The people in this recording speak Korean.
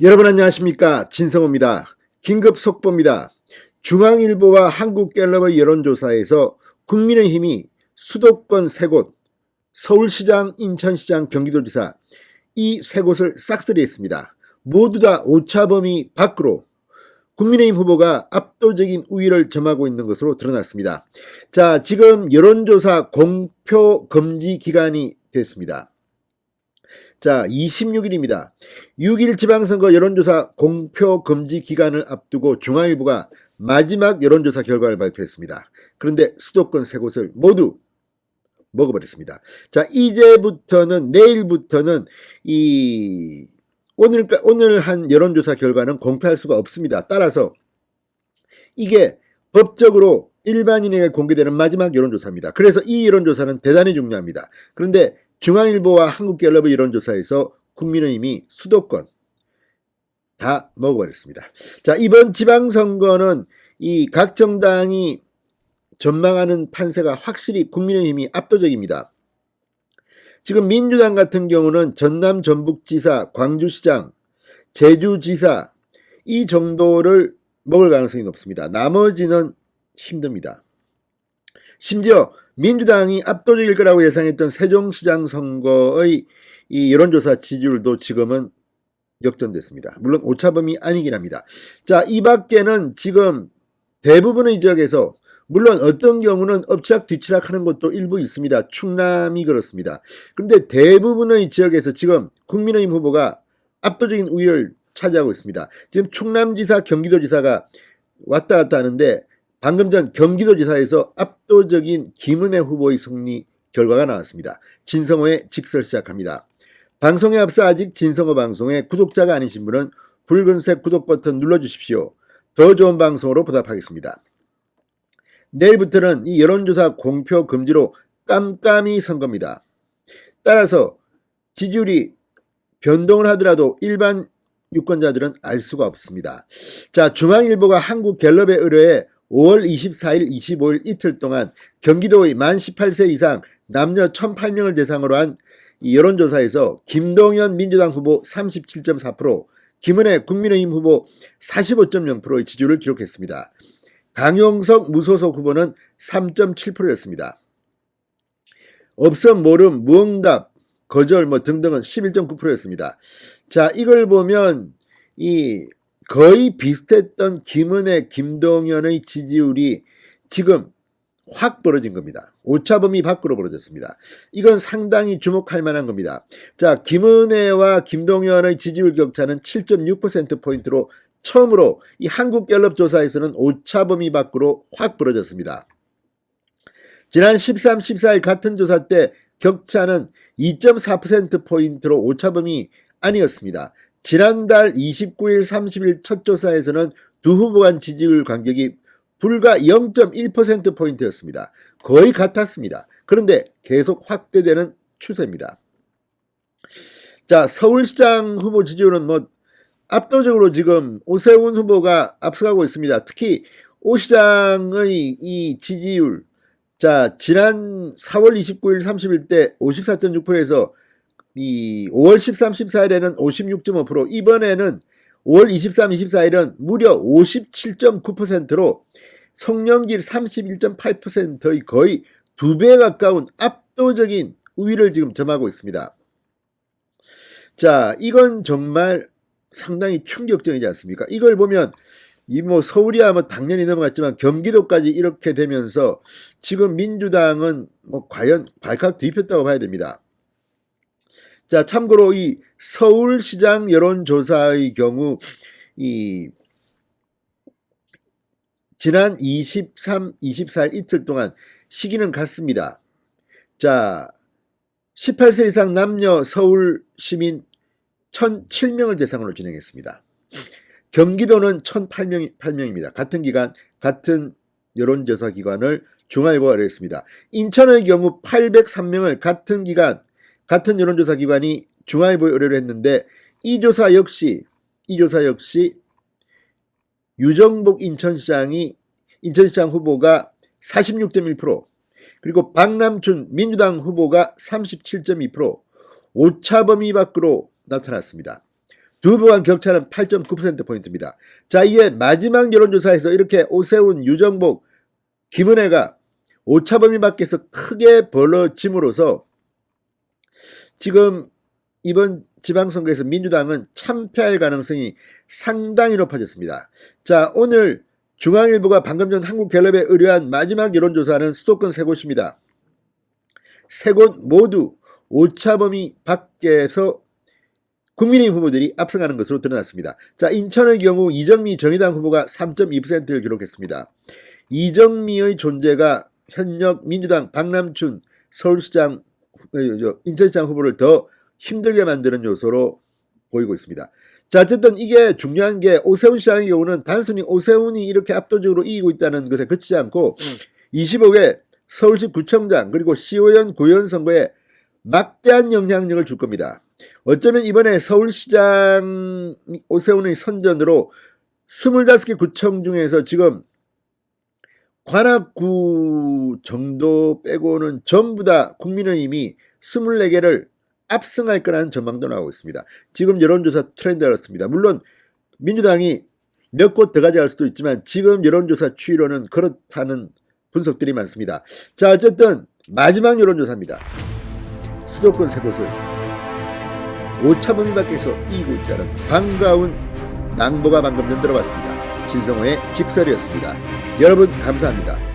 여러분 안녕하십니까, 진성호입니다. 긴급 속보입니다. 중앙일보와 한국갤럽의 여론조사에서 국민의힘이 수도권 3곳, 서울시장, 인천시장, 경기도지사 이 3곳을 싹쓸이했습니다. 모두 다 오차범위 밖으로 국민의힘 후보가 압도적인 우위를 점하고 있는 것으로 드러났습니다. 자, 지금 여론조사 공표 금지 기간이 됐습니다. 자, 26일입니다. 6일 지방선거 여론조사 공표 금지 기간을 앞두고 중앙일보가 마지막 여론조사 결과를 발표했습니다. 그런데 수도권 3곳을 모두 먹어버렸습니다. 자, 이제부터는 내일부터는 오늘 한 여론조사 결과는 공표할 수가 없습니다. 따라서 이게 법적으로 일반인에게 공개되는 마지막 여론조사입니다. 그래서 이 여론조사는 대단히 중요합니다. 그런데 중앙일보와 한국갤럽의 여론조사에서 국민의힘이 수도권 다 먹어버렸습니다. 자, 이번 지방선거는 이 각 정당이 전망하는 판세가 확실히 국민의힘이 압도적입니다. 지금 민주당 같은 경우는 전남 전북지사, 광주시장, 제주지사 이 정도를 먹을 가능성이 높습니다. 나머지는 힘듭니다. 심지어 민주당이 압도적일 거라고 예상했던 세종시장 선거의 이 여론조사 지지율도 지금은 역전됐습니다. 물론 오차범위 아니긴 합니다. 자, 이 밖에는 지금 대부분의 지역에서 물론 어떤 경우는 엎치락뒤치락 하는 곳도 일부 있습니다. 충남이 그렇습니다. 그런데 대부분의 지역에서 지금 국민의힘 후보가 압도적인 우위를 차지하고 있습니다. 지금 충남지사, 경기도지사가 왔다 갔다 하는데 방금 전 경기도지사에서 압도적인 김은혜 후보의 승리 결과가 나왔습니다. 진성호의 직설 시작합니다. 방송에 앞서 아직 진성호 방송에 구독자가 아니신 분은 붉은색 구독 버튼 눌러주십시오. 더 좋은 방송으로 보답하겠습니다. 내일부터는 이 여론조사 공표 금지로 깜깜이 선거입니다. 따라서 지지율이 변동을 하더라도 일반 유권자들은 알 수가 없습니다. 자, 중앙일보가 한국갤럽에 의뢰해 5월 24일, 25일 이틀 동안 경기도의 만 18세 이상 남녀 1,008명을 대상으로 한 이 여론조사에서 김동연 민주당 후보 37.4%, 김은혜 국민의힘 후보 45.0%의 지지율을 기록했습니다. 강용석 무소속 후보는 3.7%였습니다. 없음, 모름, 무응답, 거절 등등은 11.9%였습니다. 자, 이걸 보면 거의 비슷했던 김은혜, 김동연의 지지율이 지금 확 벌어진 겁니다. 오차범위 밖으로 벌어졌습니다. 이건 상당히 주목할 만한 겁니다. 자, 김은혜와 김동연의 지지율 격차는 7.6%포인트로 처음으로 이 한국갤럽 조사에서는 오차범위 밖으로 확 벌어졌습니다. 지난 13, 14일 같은 조사 때 격차는 2.4%포인트로 오차범위 아니었습니다. 지난달 29일, 30일 첫 조사에서는 두 후보 간 지지율 간격이 불과 0.1%포인트였습니다. 거의 같았습니다. 그런데 계속 확대되는 추세입니다. 자, 서울시장 후보 지지율은 압도적으로 지금 오세훈 후보가 앞서가고 있습니다. 특히 오 시장의 이 지지율, 자, 지난 4월 29일, 30일 때 54.6%에서 이 5월 13, 14일에는 56.5%, 이번에는 5월 23, 24일은 무려 57.9%로 송영길 31.8%의 거의 2배 가까운 압도적인 우위를 지금 점하고 있습니다. 자, 이건 정말 상당히 충격적이지 않습니까? 이걸 보면 서울이야 당연히 넘어갔지만 경기도까지 이렇게 되면서 지금 민주당은 과연 발칵 뒤집혔다고 봐야 됩니다. 자, 참고로 이 서울시장 여론조사의 경우 지난 23, 24일 이틀 동안 시기는 같습니다. 자, 18세 이상 남녀 서울 시민 1,007명을 대상으로 진행했습니다. 경기도는 1,008명입니다. 같은 기간, 같은 여론조사 기관을 중앙일보가 의뢰했습니다. 인천의 경우 803명을 같은 기간, 같은 여론조사 기관이 중앙일보에 의뢰를 했는데 이 조사 역시 유정복 인천시장 후보가 46.1%, 그리고 박남춘 민주당 후보가 37.2%, 오차범위 밖으로 나타났습니다. 두 후보 간 격차는 8.9%포인트입니다. 자, 이에 마지막 여론조사에서 이렇게 오세훈, 유정복, 김은혜가 오차범위 밖에서 크게 벌어짐으로써 지금 이번 지방선거에서 민주당은 참패할 가능성이 상당히 높아졌습니다. 자, 오늘 중앙일보가 방금 전 한국갤럽에 의뢰한 마지막 여론조사는 수도권 세 곳입니다. 세 곳 모두 오차범위 밖에서 국민의힘 후보들이 앞서가는 것으로 드러났습니다. 자, 인천의 경우 이정미 정의당 후보가 3.2%를 기록했습니다. 이정미의 존재가 현역 민주당 박남춘 서울시장, 인천시장 후보를 더 힘들게 만드는 요소로 보이고 있습니다. 자, 어쨌든 이게 중요한 게 오세훈 시장의 경우는 단순히 오세훈이 이렇게 압도적으로 이기고 있다는 것에 그치지 않고 25개 서울시 구청장 그리고 시의원 구의원 선거에 막대한 영향력을 줄 겁니다. 어쩌면 이번에 서울시장 오세훈의 선전으로 25개 구청 중에서 지금 관악구 정도 빼고는 전부 다 국민의힘이 24개를 압승할 거라는 전망도 나오고 있습니다. 지금 여론조사 트렌드가 그렇습니다. 물론 민주당이 몇 곳 더 가져갈 수도 있지만 지금 여론조사 추이로는 그렇다는 분석들이 많습니다. 자, 어쨌든 마지막 여론조사입니다. 수도권 세 곳을 오차범위 밖에서 이기고 있다는 반가운 낭보가 방금 전 들어봤습니다. 신성호의 직설이었습니다. 여러분 감사합니다.